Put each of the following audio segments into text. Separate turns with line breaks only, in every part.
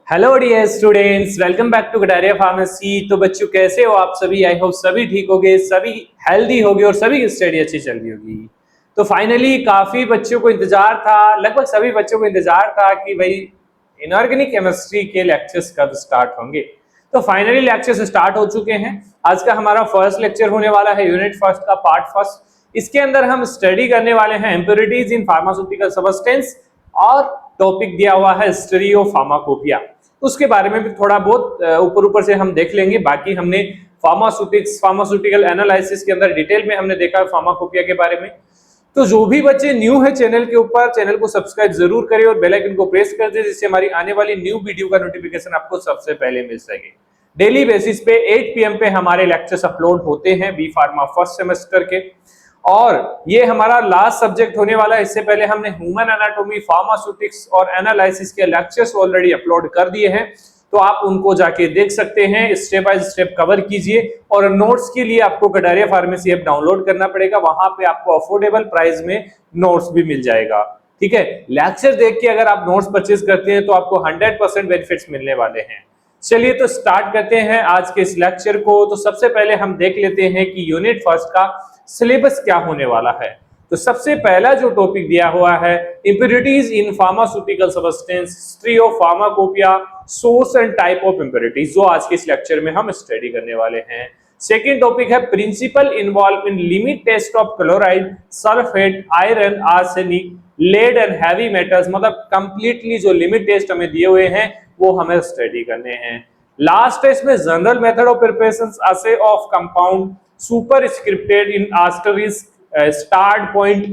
Hello dear students, welcome back to Kataria pharmacy. तो बच्चों कैसे हो आप सभी? आई होप सभी ठीक होगे, सभी हेल्दी होगे और सभी की स्टडी अच्छी चल रही होगी। तो फाइनली काफी बच्चों को इंतजार था, लगभग सभी बच्चों को इंतजार था कि भाई इनऑर्गेनिक केमिस्ट्री के लेक्चर्स कब स्टार्ट होंगे। तो फाइनली लेक्चर्स स्टार्ट हो चुके हैं। आज का हमारा फर्स्ट लेक्चर होने वाला है यूनिट फर्स्ट का पार्ट फर्स्ट। इसके अंदर हम स्टडी करने वाले हैं इम्प्योरिटीज इन फार्मास्यूटिकल सब्सटेंस और टॉपिक दिया हुआ है हिस्ट्री ऑफ फार्माकोपिया। उसके बारे में भी थोड़ा बहुत ऊपर से हम देख लेंगे। बाकी हमने फार्मास्यूटिकल एनालिसिस के अंदर डिटेल में हमने देखा है फार्माकोपिया के बारे में। तो जो भी बच्चे न्यू है चैनल के ऊपर, चैनल को सब्सक्राइब जरूर करें और बेल आइकन को प्रेस कर दें, जिससे हमारी आने वाली न्यू वीडियो का नोटिफिकेशन आपको सबसे पहले मिल सके। डेली बेसिस पे 8 PM पे हमारे लेक्चर्स अपलोड होते हैं बी फार्मा फर्स्ट सेमेस्टर के, और ये हमारा लास्ट सब्जेक्ट होने वाला है। इससे पहले हमने ह्यूमन एनाटॉमी, फार्मास्यूटिक्स और एनालिसिस के लेक्चर्स ऑलरेडी अपलोड कर दिए हैं, तो आप उनको जाके देख सकते हैं। स्टेप बाय स्टेप कवर कीजिए और नोट्स के लिए आपको कटारिया फार्मेसी ऐप डाउनलोड करना पड़ेगा। वहां पे आपको अफोर्डेबल प्राइस में नोट्स भी मिल जाएगा। ठीक है, लेक्चर देख के अगर आप नोट्स परचेज करते हैं तो आपको 100% बेनिफिट्स मिलने वाले हैं। चलिए तो स्टार्ट करते हैं आज के इस लेक्चर को। तो सबसे पहले हम देख लेते हैं कि यूनिट फर्स्ट का सिलेबस क्या होने वाला है। तो सबसे पहला जो टॉपिक दिया हुआ है impurities in pharmaceutical substance, history of pharmacopoeia, source and type of impurities, जो आज के इस लेक्चर में हम स्टडी करने वाले हैं। सेकेंड टॉपिक है principle involve in limit test of chloride, sulphate, iron, arsenic, lead and heavy metals. मतलब कंप्लीटली जो लिमिट टेस्ट हमें दिए हुए हैं वो हमें स्टडी करने हैं। लास्ट टेस्ट में general method of preparation, assay of compound, super scripted in asterisk, start point,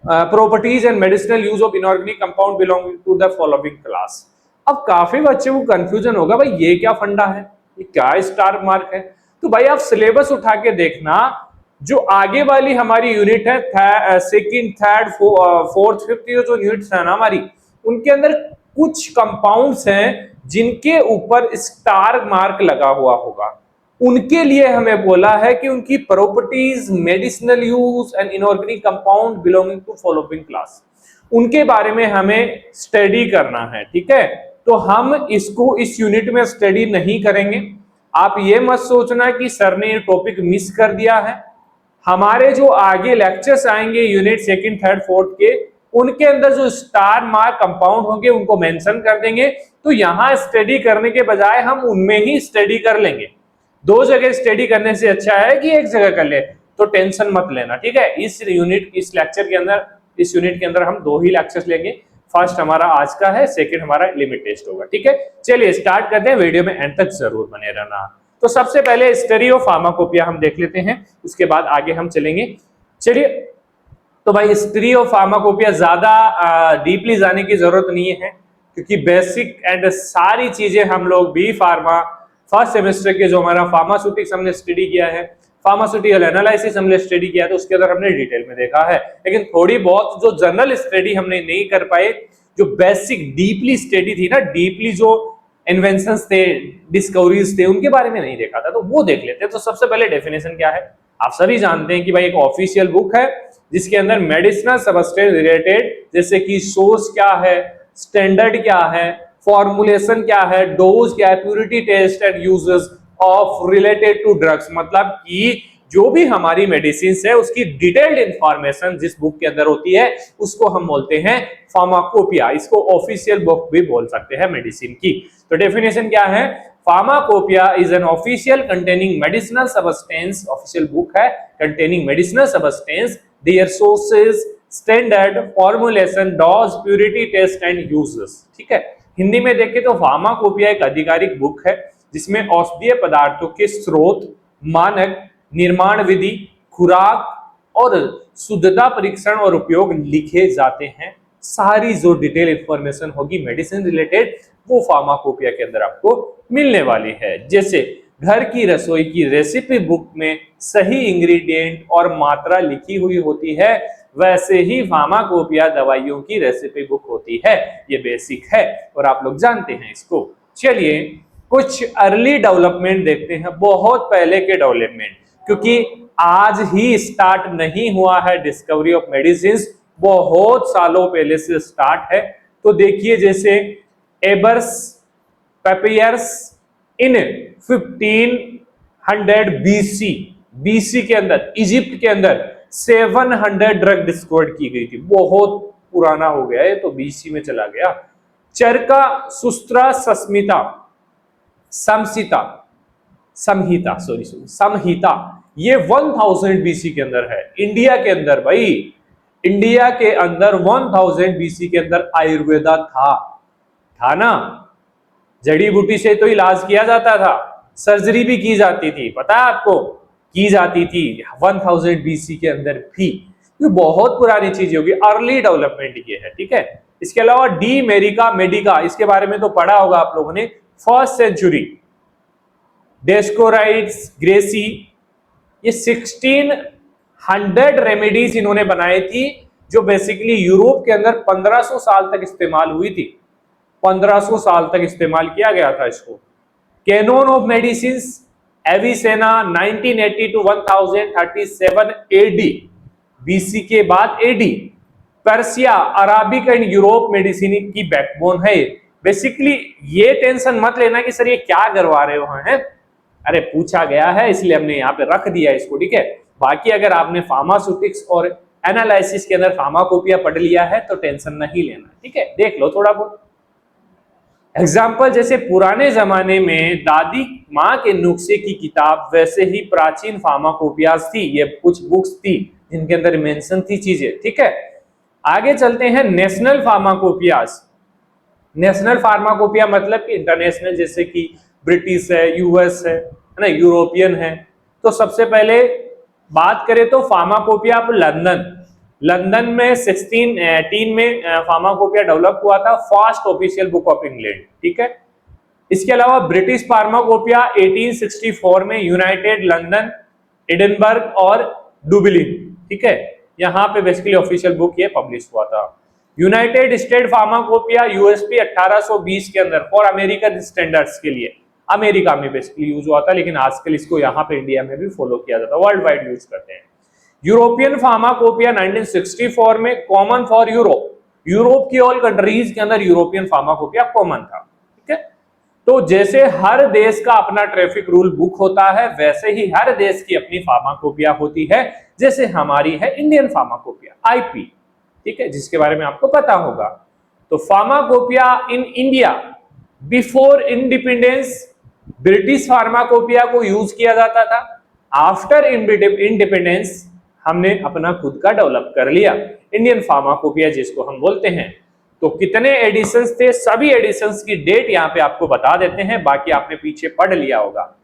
properties and medicinal use of inorganic compound belonging to the following class. अब काफी बच्चों को कंफ्यूजन होगा, भाई ये क्या फंडा है, ये क्या स्टार मार्क है। तो भाई आप सिलेबस उठा के देखना, जो आगे वाली हमारी यूनिट है सेकंड, थर्ड, फोर्थ, फिफ्थ, जो यूनिट्स है ना हमारी, उनके अंदर कुछ कंपाउंड्स हैं जिनके ऊपर स्टार मार्क लगा हुआ होगा। उनके लिए हमें बोला है कि उनकी properties, medicinal use and inorganic compound belonging to following class, उनके बारे में हमें स्टडी करना है। ठीक है, तो हम इसको इस यूनिट में स्टडी नहीं करेंगे। आप ये मत सोचना कि सर ने ये टॉपिक मिस कर दिया है। हमारे जो आगे लेक्चर्स आएंगे यूनिट सेकंड, थर्ड, फोर्थ के, उनके अंदर जो स्टार मार्क कंपाउंड होंगे उनको मेंशन कर देंगे। तो यहां स्टडी करने के बजाय हम उनमें ही स्टडी कर लेंगे। दो जगह स्टडी करने से अच्छा है कि एक जगह कर ले, तो टेंशन मत लेना। ठीक है, इस लेक्चर के अंदर, इस यूनिट के अंदर हम दो ही लेक्चर्स लेंगे। फर्स्ट हमारा आज का है, सेकंड हमारा लिमिट टेस्ट होगा। ठीक है, चलिए स्टार्ट करते हैं। वीडियो में एंड तक जरूर बने रहना। तो सबसे पहले हिस्ट्री ऑफ फार्माकोपिया हम देख लेते हैं, उसके बाद आगे हम चलेंगे। चलिए, तो भाई हिस्ट्री ऑफ फार्माकोपिया ज्यादा डीपली जाने की जरूरत नहीं है, क्योंकि बेसिक एंड सारी चीजें हम लोग बी फार्मा फर्स्ट सेमेस्टर के जो हमारा फार्मास्यूटिक्स हमने स्टडी किया है, फार्मास्यूटिकल एनालिसिस हमने स्टडी किया है, तो उसके अंदर हमने डिटेल में देखा है। लेकिन थोड़ी बहुत जो जनरल स्टडी हमने नहीं कर पाए, जो बेसिक डीपली स्टडी थी ना, डीपली जो इन्वेंशंस थे, डिस्कवरीज थे, उनके बारे में नहीं देखा था, तो वो देख लेते हैं। तो सबसे पहले डेफिनेशन क्या है, आप सभी जानते हैं कि भाई एक ऑफिशियल बुक है जिसके अंदर मेडिसिनल सब्सटेंस रिलेटेड, जैसे कि सोर्स क्या है, स्टैंडर्ड क्या है, फॉर्मुलेशन क्या है, डोज क्या है, purity test and uses of related to drugs, मतलब कि जो भी हमारी मेडिसिन है उसकी डिटेल्ड इंफॉर्मेशन जिस बुक के अंदर होती है उसको हम बोलते हैं फार्माकोपिया। इसको ऑफिशियल बुक भी बोल सकते हैं मेडिसिन की। तो डेफिनेशन क्या है, pharmacopoeia is an official containing medicinal substance, official book है containing medicinal substance, their sources, standard, formulation, dose, purity test and uses. ठीक है, हिंदी में देखें तो फार्माकोपिया एक आधिकारिक बुक है जिसमें औषधीय पदार्थों के स्रोत, मानक, निर्माण विधि, खुराक और शुद्धता परीक्षण और उपयोग लिखे जाते हैं। सारी जो डिटेल इंफॉर्मेशन होगी मेडिसिन रिलेटेड वो फार्माकोपिया के अंदर आपको मिलने वाली है। जैसे घर की रसोई की रेसिपी बुक में सही इंग्रेडिएंट और मात्रा लिखी हुई होती है, वैसे ही फार्माकोपिया दवाइयों की रेसिपी बुक होती है। ये बेसिक है और आप लोग जानते हैं इसको। चलिए कुछ अर्ली डेवलपमेंट देखते हैं, बहुत पहले के डेवलपमेंट, क्योंकि आज ही स्टार्ट नहीं हुआ है डिस्कवरी ऑफ मेडिसिन, बहुत सालों पहले से स्टार्ट है। तो देखिए, जैसे एबर्स पेपियर्स इन 1500 बीसी। बीसी के अंदर इजिप्ट के अंदर 700 ड्रग डिस्कवर्ड की गई थी। बहुत पुराना हो गया है तो बीसी में चला गया। चरका सुस्त्रा सस्मिता समसिता समहिता समहिता ये 1000 बीसी के अंदर है। इंडिया के अंदर भाई, इंडिया के अंदर 1000 बीसी के अंदर आयुर्वेदा था ना। जड़ी बूटी से तो इलाज किया जाता था, सर्जरी भी की जाती थी, पता है आपको, की जाती थी 1000 बीसी के अंदर भी। ये बहुत पुरानी चीज होगी, अर्ली डेवलपमेंट ये है, ठीक है। इसके अलावा डी मेरिका मेडिका, इसके बारे में तो पढ़ा होगा आप लोगों ने, फर्स्ट सेंचुरी। डेस्कोराइड्स ग्रेसी, ये 1600 रेमेडीज इन्होंने बनाई थी जो बेसिकली यूरोप के अंदर 1500 साल तक इस्तेमाल हुई थी। 1500 साल तक इस्तेमाल किया गया था इसको। Canon of medicine Avicenna 1980 to 1037 AD, BC के बाद AD. Persia, Arabic and Europe medicine की बैकबोन है। बेसिकली ये टेंशन मत लेना कि सर ये क्या करवा रहे हो हैं, अरे पूछा गया है इसलिए हमने यहाँ पे रख दिया इसको, ठीक है। बाकी अगर आपने फार्मास्यूटिक्स और एनालिसिस के अंदर फार्माकोपिया पढ़ लिया है तो टेंशन नहीं लेना, ठीक है, देख लो थोड़ा बहुत। एग्जाम्पल, जैसे पुराने जमाने में दादी माँ के नुस्खे की किताब, वैसे ही प्राचीन फार्माकोपियाज थी। ये कुछ बुक्स थी जिनके अंदर मेंशन थी चीजें, ठीक है। आगे चलते हैं नेशनल फार्माकोपियाज। नेशनल फार्माकोपिया मतलब कि इंटरनेशनल, जैसे कि ब्रिटिश है, यूएस है ना, यूरोपियन है। तो सबसे पहले बात करें तो फार्माकोपिया ऑफ लंदन में 1618 में फार्माकोपिया डेवलप हुआ था, first official book of England, ठीक है। इसके अलावा ब्रिटिश फार्माकोपिया 1864 में यूनाइटेड लंदन, एडिनबर्ग और डुबलिन, ठीक है, यहाँ पे बेसिकली ऑफिशियल बुक ये पब्लिश हुआ था। यूनाइटेड स्टेट फार्माकोपिया यूएसपी 1820 के अंदर फॉर अमेरिकन स्टैंडर्ड्स के लिए अमेरिका में बेसिकली यूज हुआ था, लेकिन आजकल इसको यहाँ पे इंडिया में भी फॉलो किया जाता है, वर्ल्ड वाइड यूज करते हैं। यूरोपियन फार्माकोपिया 1964 में कॉमन फॉर यूरोप की ऑल कंट्रीज के अंदर यूरोपियन फार्माकोपिया कॉमन था, ठीक है। तो जैसे हर देश का अपना ट्रैफिक रूल बुक होता है, वैसे ही हर देश की अपनी फार्माकोपिया होती है, जैसे हमारी है इंडियन फार्माकोपिया आईपी, ठीक है, जिसके बारे में आपको पता होगा। तो pharmacopoeia in India before independence, British pharmacopoeia को यूज किया जाता था। आफ्टर इंडिपेंडेंस हमने अपना खुद का डेवलप कर लिया इंडियन फार्माकोपिया, जिसको हम बोलते हैं। तो कितने एडिशंस थे, सभी एडिशंस की डेट यहाँ पे आपको बता देते हैं, बाकी आपने पीछे पढ़ लिया होगा।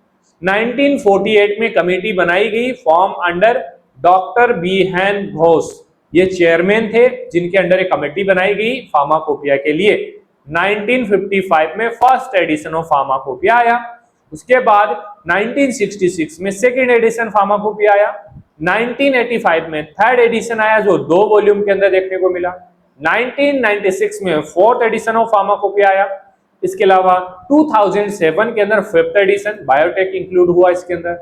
1948 में कमेटी बनाई गई, फॉर्म अंडर डॉक्टर बीहन घोष, ये चेयरमैन थे जिनके अंडर एक कमेटी बनाई गई फार्माकोपिया के लिए। 1955 में फर्स्ट एडिशन ऑफ फार्माकोपिया आया। उसके बाद 1966 में सेकेंड एडिशन फार्माकोपिया आया। 1985 में थर्ड एडिशन आया जो 2 वॉल्यूम के अंदर देखने को मिला। 1996 में फोर्थ एडिशन ऑफ फार्माकोपिया आया। इसके अलावा 2007 के अंदर फिफ्थ एडिशन, बायोटेक इंक्लूड हुआ इसके अंदर।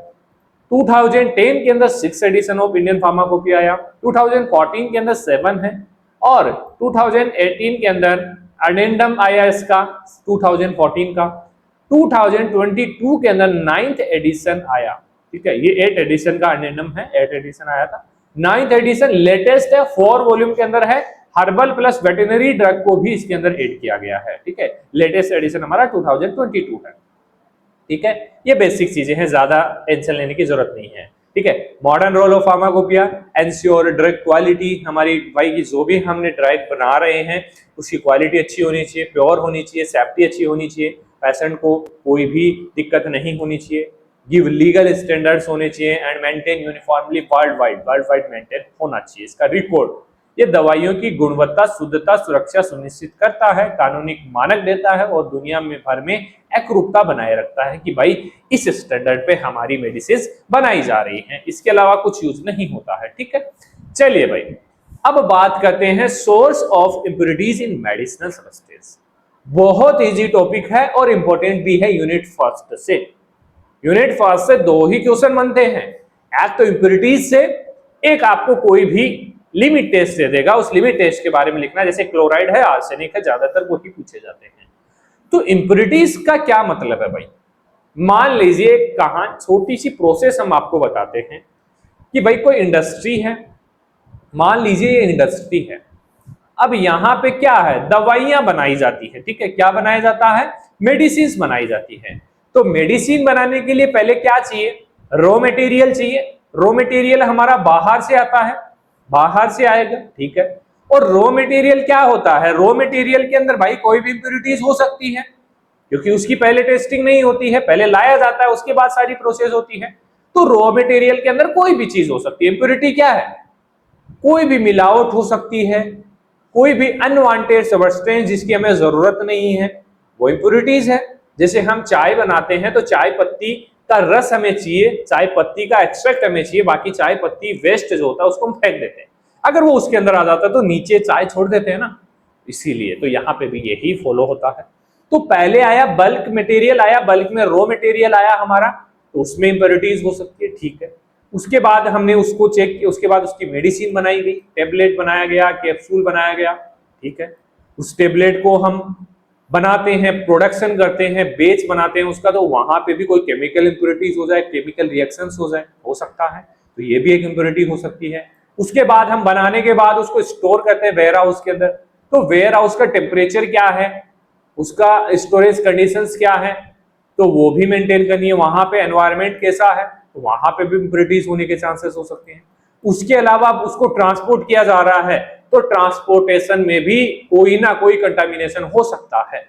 2010 के अंदर 6th addition of Indian pharmacopoeia आया। 2014 के अंदर 7 है और 2018 के अंदर अडेंडम आया इसका 2014 का। 2022 के अंदर 9th एडिशन आया, ठीक है, ये 8th एडिशन का अडेंडम है, 8th एडिशन आया था। 9th एडिशन लेटेस्ट है, 4 वॉल्यूम के अंदर है, हर्बल प्लस वेटरनरी ड्रग को भी इसके अंदर ऐड किया गया है, ठीक है। लेटेस्ट एडिशन हमारा 2022 है, ठीक है। ये बेसिक चीजें हैं, ज्यादा टेंशन लेने की जरूरत नहीं है, ठीक है। Modern role of pharmacopoeia, ensure drug quality, हमारी भाई की जो भी हमने ड्रग बना रहे हैं उसकी क्वालिटी अच्छी होनी चाहिए, प्योर होनी चाहिए, सेफ्टी अच्छी होनी चाहिए, पेशेंट को कोई भी दिक्कत नहीं होनी चाहिए, गिव लीगल स्टैंडर्ड्स होने चाहिए and maintain uniformly world wide maintain होना चाहिए इसका रिकॉर्ड। ये दवाइयों की गुणवत्ता, शुद्धता, सुरक्षा सुनिश्चित करता है, कानूनी मानक देता है और दुनिया में भर में एकरूपता बनाए रखता है कि भाई इस स्टैंडर्ड पे हमारी मेडिसिन बनाई जा रही हैं, इसके अलावा कुछ यूज नहीं होता है, ठीक है। चलिए भाई अब बात करते हैं source of impurities in medicinal substance. बहुत इजी टॉपिक है और इंपॉर्टेंट भी है। यूनिट फर्स्ट से 2 ही क्वेश्चन बनते हैं, एक तो इंप्योरिटीज से, एक आपको कोई भी लिमिट टेस्ट दे देगा, उस लिमिट टेस्ट के बारे में लिखना, जैसे क्लोराइड है, आर्सेनिक है, ज्यादातर वही पूछे जाते हैं। तो इंप्योरिटीज का क्या मतलब है भाई? मान लीजिए कहां छोटी सी प्रोसेस हम आपको बताते हैं कि भाई कोई इंडस्ट्री है, मान लीजिए ये इंडस्ट्री है। अब यहां पे क्या है, दवाइयां बनाई जाती है, ठीक है। क्या बनाया जाता है? मेडिसिन बनाई जाती है। तो मेडिसिन बनाने के लिए पहले क्या चाहिए? रॉ मटेरियल चाहिए। रॉ मटेरियल हमारा बाहर से आता है, बाहर से आएगा, ठीक है। और रॉ मटेरियल क्या होता है? रॉ मटेरियल के अंदर भाई कोई भी इंप्योरिटीज हो सकती है, क्योंकि उसकी पहले टेस्टिंग नहीं होती है, पहले लाया जाता है, उसके बाद सारी प्रोसेस होती है। तो रॉ मटेरियल के अंदर कोई भी चीज हो सकती है। इंप्योरिटी क्या है? कोई भी मिलावट हो सकती है, कोई भी अनवांटेड सब्सटेंस जिसकी हमें जरूरत नहीं है, वो इंप्योरिटीज है। जैसे हम चाय बनाते हैं तो चाय पत्ती का रस हमें चाहिए, चाय पत्ती का एक्सट्रैक्ट हमें चाहिए, बाकी चाय पत्ती वेस्ट जो होता है उसको हम फेंक देते हैं। अगर वो उसके अंदर आ जाता है तो नीचे चाय छोड़ देते हैं ना, इसीलिए तो यहाँ पे भी यही फॉलो होता है। तो पहले आया बल्क मटेरियल, आया बल्क में रॉ मटेरियल आया हमारा, तो उसमें इंप्योरिटीज हो सकती है, ठीक है। उसके बाद हमने उसको चेक किया, उसके बाद उसकी मेडिसिन बनाई गई, टेबलेट बनाया गया, कैप्सूल बनाया गया, ठीक है। उस टेबलेट को हम बनाते हैं, प्रोडक्शन करते हैं, बेच बनाते हैं उसका, तो वहां पे भी कोई केमिकल इंप्योरिटीज हो जाए, केमिकल रिएक्शंस हो जाए, हो सकता है, तो ये भी एक इंप्योरिटी हो सकती है। उसके बाद हम बनाने के बाद उसको स्टोर करते हैं वेयर हाउस के अंदर, तो वेयर हाउस का टेम्परेचर क्या है, उसका स्टोरेज कंडीशंस क्या है, तो वो भी मेंटेन करनी है। वहां पे एनवायरनमेंट कैसा है, तो वहां पे भी इंप्योरिटीज होने के चांसेस हो सकते हैं। उसके अलावा उसको ट्रांसपोर्ट किया जा रहा है, तो ट्रांसपोर्टेशन में भी कोई ना कोई कंटामिनेशन हो सकता है।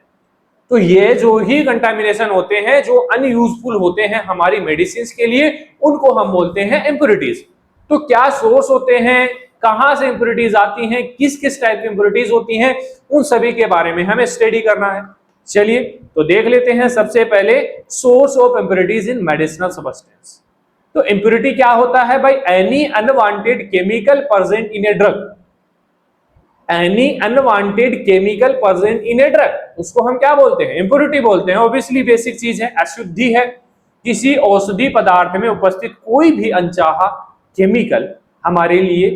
तो ये जो ही कंटामिनेशन होते हैं, जो अनयूजफुल होते हैं हमारी मेडिसिन के लिए, उनको हम बोलते हैं इंप्योरिटीज। तो क्या सोर्स होते हैं, कहां से इंप्योरिटीज आती हैं, किस किस टाइप की इंप्योरिटीज होती हैं, उन सभी के बारे में हमें स्टडी करना है। चलिए तो देख लेते हैं सबसे पहले source of impurities in medicinal substance. तो इंप्योरिटी क्या होता है भाई? Any unwanted chemical present in a drug, any unwanted chemical present in a drug, उसको हम क्या बोलते हैं? इंप्योरिटी बोलते हैं। ऑब्वियसली बेसिक चीज है, अशुद्धि है, किसी औषधि पदार्थ में उपस्थित कोई भी अनचाहा केमिकल हमारे लिए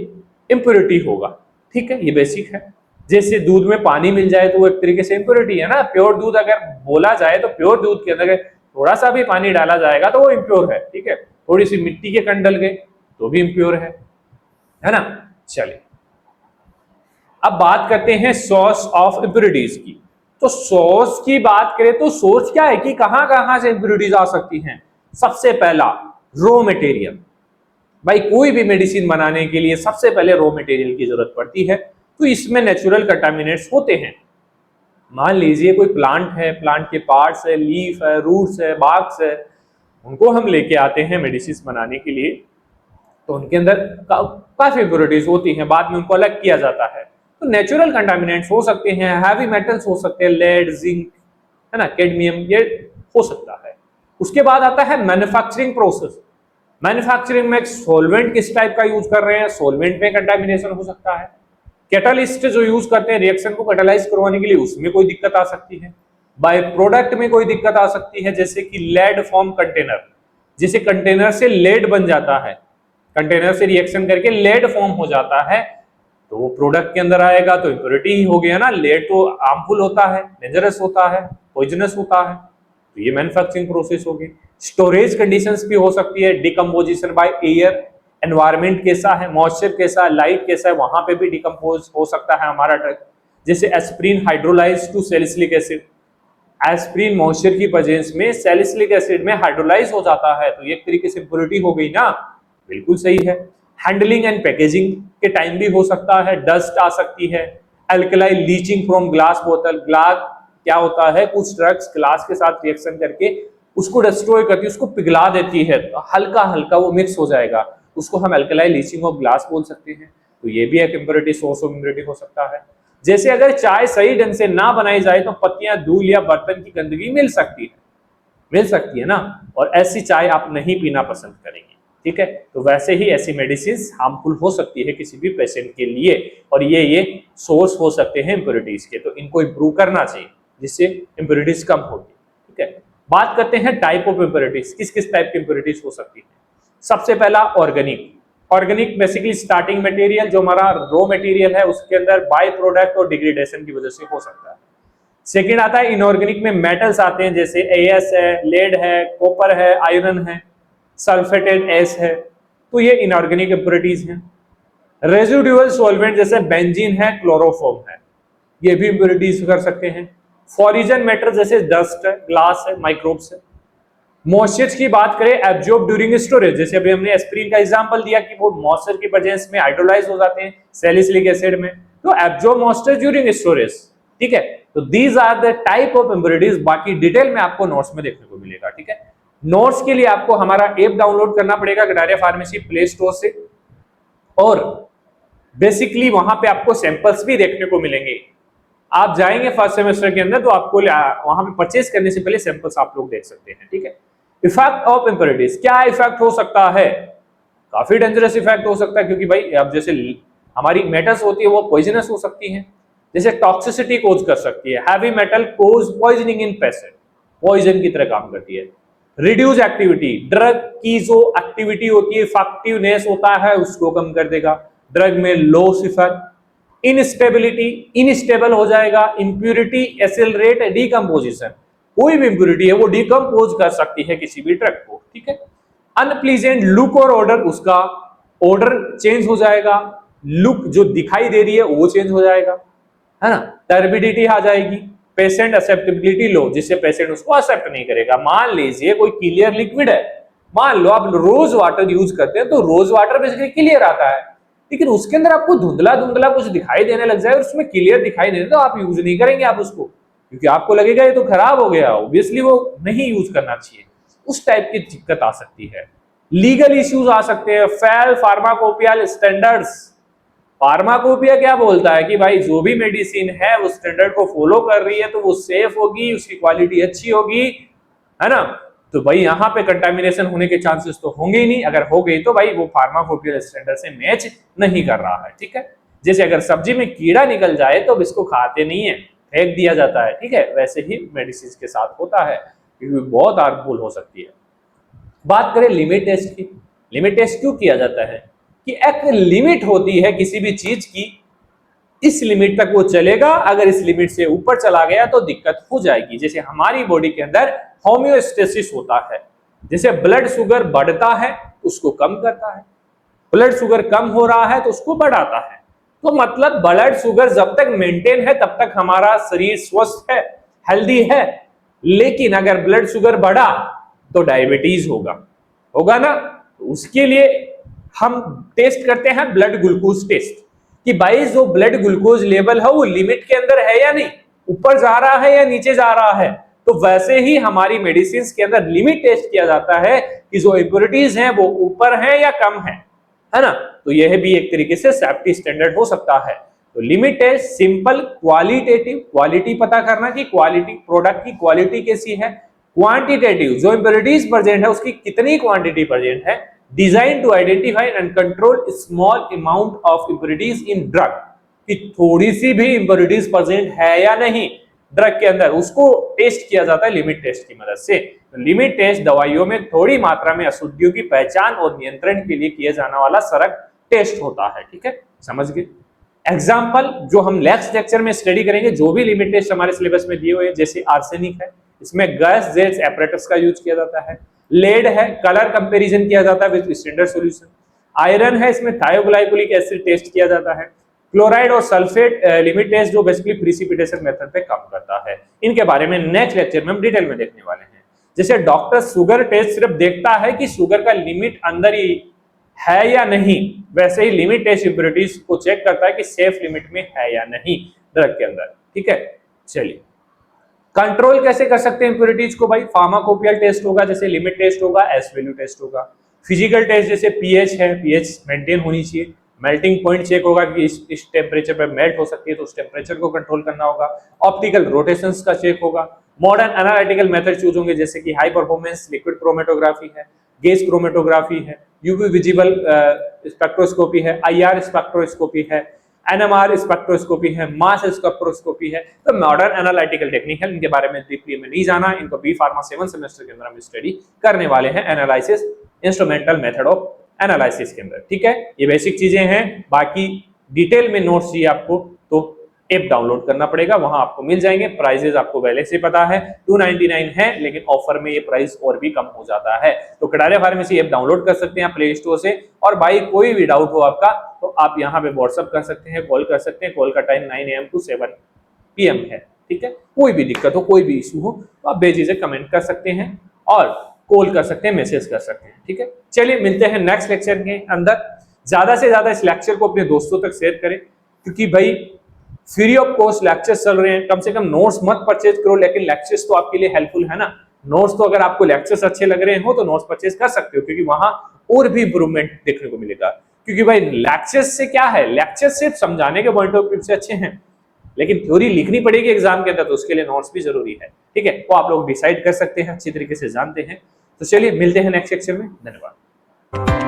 इंप्योरिटी होगा, ठीक है, ये बेसिक है। जैसे दूध में पानी मिल जाए तो वो एक तरीके से इंप्योरिटी है ना। प्योर दूध अगर बोला जाए तो प्योर दूध के अंदर थोड़ा सा भी पानी डाला जाएगा तो वो इंप्योर है, ठीक है। थोड़ी सी मिट्टी के कण डल गए तो भी इंप्योर है ना। चलिए अब बात करते हैं सोर्स ऑफ इंप्योरिटीज की। तो सोर्स की बात करें तो सोर्स क्या है कि कहां कहां से इंप्योरिटीज आ सकती हैं। सबसे पहला रॉ मटेरियल, भाई कोई भी मेडिसिन बनाने के लिए सबसे पहले रॉ मटेरियल की जरूरत पड़ती है, तो इसमें नेचुरल कंटामिनेंट्स होते हैं। मान लीजिए कोई प्लांट है, प्लांट के पार्ट्स है, लीफ है, रूट्स है, बार्क्स है, उनको हम लेके आते हैं मेडिसिन बनाने के लिए, तो उनके अंदर काफी इंप्योरिटीज होती हैं, बाद में उनको अलग किया जाता है। तो नेचुरल कंटामिनेंट्स हो सकते हैं, हैवी मेटल्स हो सकते हैं, लेड, जिंक, है ना, कैडमियम, ये हो सकता है। उसके बाद आता है मैन्युफैक्चरिंग प्रोसेस। मैन्युफैक्चरिंग में सॉल्वेंट किस टाइप का यूज कर रहे हैं, सॉल्वेंट में कंटामिनेशन हो सकता है। कैटलिस्ट जो यूज करते हैं रिएक्शन को कैटलाइज करवाने के लिए, उसमें कोई दिक्कत आ सकती है। बाय प्रोडक्ट में कोई दिक्कत आ सकती है, जैसे कि लेड फॉर्म कंटेनर, जैसे कंटेनर से लेड बन जाता है, कंटेनर से रिएक्शन करके लेड फॉर्म हो जाता है, तो वो प्रोडक्ट के अंदर आएगा तो इंप्योरिटी ही हो गया ना। लेड तो हार्मफुल होता है, डेंजरस होता है, पॉइजनस होता है, तो ये मैन्युफैक्चरिंग प्रोसेस होगी। स्टोरेज कंडीशंस भी हो सकती है, डिकम्पोजिशन बाय एयर, एनवायरमेंट कैसा है, मॉइस्चर कैसा है, लाइट कैसा है, वहां पे भी डिकम्पोज हो सकता है हमारा ड्रग। जैसे aspirin hydrolyse to salicylic acid, aspirin moisture की प्रेजेंस में सैलिसिलिक एसिड में हाइड्रोलाइज हो जाता है, तो ये एक तरीके से इंप्योरिटी हो गई ना, बिल्कुल सही है। हैंडलिंग एंड पैकेजिंग के टाइम भी हो सकता है, डस्ट आ सकती है। अल्कलाई लीचिंग फ्रॉम ग्लास बोतल, ग्लास क्या होता है, कुछ ड्रग्स ग्लास के साथ रिएक्शन करके उसको डिस्ट्रॉय करती है, उसको पिघला देती है, तो हल्का हल्का वो मिक्स हो जाएगा, उसको हम अल्कलाई लीचिंग ऑफ ग्लास बोल सकते हैं। तो ये भी एक इंप्योरिटी, सोर्स ऑफ इंप्योरिटी हो सकता है। जैसे अगर चाय सही ढंग से ना बनाई जाए तो पत्तियां, धूल या बर्तन की गंदगी मिल सकती है ना, और ऐसी चाय आप नहीं पीना पसंद करेंगे, ठीक है। तो वैसे ही ऐसी मेडिसिन हार्मफुल हो सकती है किसी भी पेशेंट के लिए, और ये सोर्स हो सकते हैं इंप्योरिटीज के, तो इनको इंप्रूव करना चाहिए जिससे इंप्योरिटीज कम होगी, ठीक है। बात करते हैं टाइप ऑफ इंप्योरिटीज, किस किस टाइप की इंप्योरिटीज हो सकती है। सबसे पहला organic. Organic basically starting material जो हमारा रॉ मटेरियल है उसके अंदर बाय प्रोडक्ट और डिग्रेडेशन की वजह से हो सकता है। सेकंड आता है इनऑर्गेनिक में मेटल्स आते हैं, जैसे एएस है, लेड है, कॉपर है, आयरन है, सल्फेटेड एस है, तो ये इनऑर्गेनिक इंप्योरिटीज हैं। रेजिडुअल सॉल्वेंट जैसे बेंजीन है, क्लोरोफॉर्म है, ये भी इंप्योरिटीज कर सकते हैं। फॉरिजन मैटर जैसे डस्ट है, ग्लास है, माइक्रोब्स है। मॉइस्चर की बात करें एब्जॉर्ब ड्यूरिंग स्टोरेज, जैसे अभी हमने एस्पिरिन का एग्जांपल दिया कि वो मॉइस्चर की प्रेजेंस में हाइड्रोलाइज हो जाते हैं सैलिसिलिक एसिड में, तो एब्जॉर्ब मॉइस्चर ड्यूरिंग स्टोरेज, ठीक है। तो these are the type of impurities, बाकी डिटेल में आपको नोट्स में देखने को मिलेगा, ठीक है। नोट्स के लिए आपको हमारा ऐप डाउनलोड करना पड़ेगा गडारिया फार्मेसी प्ले स्टोर से, और बेसिकली वहां पे आपको सैंपल्स भी देखने को मिलेंगे। आप जाएंगे फर्स्ट सेमेस्टर के अंदर तो आपको वहां पे परचेज करने से पहले सैंपल्स आप लोग देख सकते हैं, ठीक है। इफेक्ट ऑफ इंप्योरिटीज, क्या इफेक्ट हो सकता है? काफी डेंजरस इफेक्ट हो सकता है, क्योंकि भाई अब जैसे हमारी मेटल्स होती है वो पॉइजनस हो सकती है, जैसे टॉक्सिसिटी कोज कर सकती है। हैवी मेटल कोज पॉइजनिंग इन पेशेंट, पॉइजन की तरह काम करती है। रिड्यूस एक्टिविटी, ड्रग की जो एक्टिविटी होती है, इफेक्टिवनेस होता है, उसको कम कर देगा। ड्रग में लॉस इफेक्ट। इनस्टेबिलिटी, इनस्टेबल हो जाएगा। इंप्यूरिटी, एक्सेलरेट डीकंपोजिशन, कोई भी इंप्यूरिटी है वो डीकंपोज कर सकती है किसी भी ड्रग को, ठीक है। अनप्लीजेंट लुक और ऑर्डर, उसका ऑर्डर चेंज हो जाएगा, लुक जो दिखाई दे रही है वो चेंज हो जाएगा, है ना। टर्बिडिटी आ जाएगी। पेशेंट एक्सेप्टेबिलिटी लो, जिससे पेशेंट उसको एक्सेप्ट नहीं करेगा। मान लीजिए कोई क्लियर लिक्विड है, मान लो आप रोज वाटर यूज करते हैं, तो रोज वाटर बेसिकली क्लियर आता है, लेकिन उसके अंदर आपको धुंधला धुंधला कुछ दिखाई देने लग जाए और उसमें क्लियर दिखाई नहीं दे, तो आप यूज नहीं करेंगे आप उसको, क्योंकि आपको लगेगा ये तो खराब हो गया, ऑब्वियसली वो नहीं यूज करना चाहिए। उस टाइप की दिक्कत आ सकती है। लीगल इश्यूज आ सकते हैं। फेल फार्माकोपियल स्टैंडर्ड्स, फार्माकोपिया क्या बोलता है कि भाई जो भी मेडिसिन है वो स्टैंडर्ड को फॉलो कर रही है तो वो सेफ होगी, उसकी क्वालिटी अच्छी होगी, है ना। तो भाई यहाँ पे कंटामिनेशन होने के चांसेस तो होंगे ही नहीं, अगर हो गई तो भाई वो फार्माकोपियल स्टैंडर्ड से मैच नहीं कर रहा है, ठीक है। जैसे अगर सब्जी में कीड़ा निकल जाए तो इसको खाते नहीं है, फेंक दिया जाता है, ठीक है, वैसे ही मेडिसिन के साथ होता है, क्योंकि बहुत हार्मफुल हो सकती है। बात करें लिमिट टेस्ट की, लिमिट टेस्ट क्यों किया जाता है कि एक लिमिट होती है किसी भी चीज की, इस लिमिट तक वो चलेगा, अगर इस लिमिट से ऊपर चला गया तो दिक्कत हो जाएगी। जैसे हमारी बॉडी के अंदर होम्योस्टेसिस होता है, जैसे ब्लड शुगर बढ़ता है उसको कम करता है, ब्लड शुगर कम हो रहा है तो उसको बढ़ाता है। तो मतलब ब्लड शुगर जब तक मेंटेन है तब तक हमारा शरीर स्वस्थ है, हेल्दी है, लेकिन अगर ब्लड शुगर बढ़ा तो डायबिटीज होगा, होगा ना। तो उसके लिए हम टेस्ट करते हैं ब्लड ग्लूकोज टेस्ट, कि भाई जो ब्लड ग्लूकोज लेवल है वो लिमिट के अंदर है या नहीं, ऊपर जा रहा है या नीचे जा रहा है। तो वैसे ही हमारी मेडिसिन के अंदर लिमिट टेस्ट किया जाता है कि जो इंप्योरिटीज हैं वो ऊपर है या कम है ना। तो यह भी एक तरीके से सेफ्टी स्टैंडर्ड हो सकता है। तो limit test simple, qualitative, quality पता करना कि क्वालिटी, प्रोडक्ट की क्वालिटी कैसी है। क्वांटिटेटिव, जो इंप्योरिटीज प्रेजेंट है उसकी कितनी क्वांटिटी प्रेजेंट है। Design to identify and control small amount of impurities in drug, कि थोड़ी सी भी इंप्योरिटीज प्रेजेंट है या नहीं ड्रग के अंदर, उसको टेस्ट किया जाता है लिमिट टेस्ट की मदद से। तो लिमिट टेस्ट दवाइयों में थोड़ी मात्रा में अशुद्धियों की पहचान और नियंत्रण के लिए किया जाने वाला सरक टेस्ट होता है, ठीक है, समझ गए। एग्जाम्पल जो हम नेक्स्ट लेक्चर में स्टडी करेंगे, जो भी लिमिट टेस्ट हमारे सिलेबस में दिए हुए हैं, जैसे आर्सेनिक है, इसमें गैस जेट्स एपरेटस का यूज किया जाता है। लेड है, कलर कंपैरिजन किया जाता है विद स्टैंडर्ड सॉल्यूशन। आयरन है, इसमें थायोग्लाइकोलिक एसिड टेस्ट किया जाता है। क्लोराइड और सल्फेट लिमिट टेस्ट जो बेसिकली प्रिसिपिटेशन मेथड पे काम करता है। इनके बारे में नेक्स्ट लेक्चर में हम डिटेल में देखने वाले हैं। जैसे डॉक्टर शुगर टेस्ट सिर्फ देखता है कि शुगर का लिमिट अंदर ही है या नहीं, वैसे ही लिमिट टेस्ट इंप्योरिटीज को चेक करता है कि सेफ लिमिट में है या नहीं ड्रग के अंदर, ठीक है। चलिए कंट्रोल कैसे कर सकते हैं इंप्योरिटीज को भाई। फार्माकोपियल टेस्ट होगा, जैसे लिमिट टेस्ट होगा, एस वैल्यू टेस्ट होगा। फिजिकल टेस्ट जैसे पीएच है, पीएच मेंटेन होनी चाहिए। मेल्टिंग पॉइंट चेक होगा कि इस टेम्परेचर पे मेल्ट हो सकती है, तो उस टेम्परेचर को कंट्रोल करना होगा। ऑप्टिकल रोटेशंस का चेक होगा। मॉडर्न एनालिटिकल मेथड चूज होंगे, जैसे कि हाई परफॉर्मेंस लिक्विड क्रोमेटोग्राफी है, गैस क्रोमेटोग्राफी है, यूवी विजिबल स्पेक्ट्रोस्कोपी है, आईआर स्पेक्ट्रोस्कोपी है, एनएमआर स्पेक्ट्रोस्कोपी है, मास स्पेक्ट्रोस्कोपी है। तो मॉडर्न एनालिटिकल टेक्निक है, इनके बारे में डीपली में नहीं जाना, इनको बी फार्मा 7 सेमेस्टर के अंदर हम स्टडी करने वाले हैं analysis, instrumental method of analysis के अंदर, ठीक है। ये बेसिक चीजें हैं, बाकी डिटेल में नोट्स चाहिए आपको तो ऐप डाउनलोड करना पड़ेगा, वहां आपको मिल जाएंगे। प्राइजेस आपको पहले से पता है 299 है, लेकिन ऑफर में ये प्राइस और भी कम हो जाता है। तो कटारिया फार्मेसी ऐप डाउनलोड कर सकते हैं प्ले स्टोर से। और भाई कोई भी डाउट हो आपका तो आप यहाँ पे व्हाट्सअप कर सकते हैं, कॉल कर सकते हैं। कॉल का टाइम 9 AM to 7 PM है, ठीक है। कोई भी दिक्कत हो, कोई भी इशू हो तो आप बेझिझक कमेंट कर सकते हैं और कॉल कर सकते हैं, मैसेज कर सकते हैं, ठीक है। चलिए मिलते हैं नेक्स्ट लेक्चर के अंदर। ज्यादा से ज्यादा इस लेक्चर को अपने दोस्तों तक शेयर करें, क्योंकि भाई फ्री ऑफ कॉस्ट लेक्चर्स चल रहे हैं। कम से कम नोट्स मत परचेज करो, लेकिन लेक्चर्स तो आपके लिए हेल्पफुल है ना। नोट्स तो अगर आपको लेक्चर्स अच्छे लग रहे हो तो नोट्स परचेज कर सकते हो, क्योंकि वहां और भी इंप्रूवमेंट देखने को मिलेगा। क्योंकि भाई लेक्चर्स से क्या है, लेक्चर्स सिर्फ समझाने के पॉइंट ऑफ व्यू से अच्छे हैं, लेकिन थ्योरी लिखनी पड़ेगी एग्जाम के अंदर, तो उसके लिए नोट्स भी जरूरी है, ठीक है। वो आप लोग डिसाइड कर सकते हैं, अच्छी तरीके से जानते हैं। तो चलिए मिलते हैं नेक्स्ट सेक्शन में। धन्यवाद।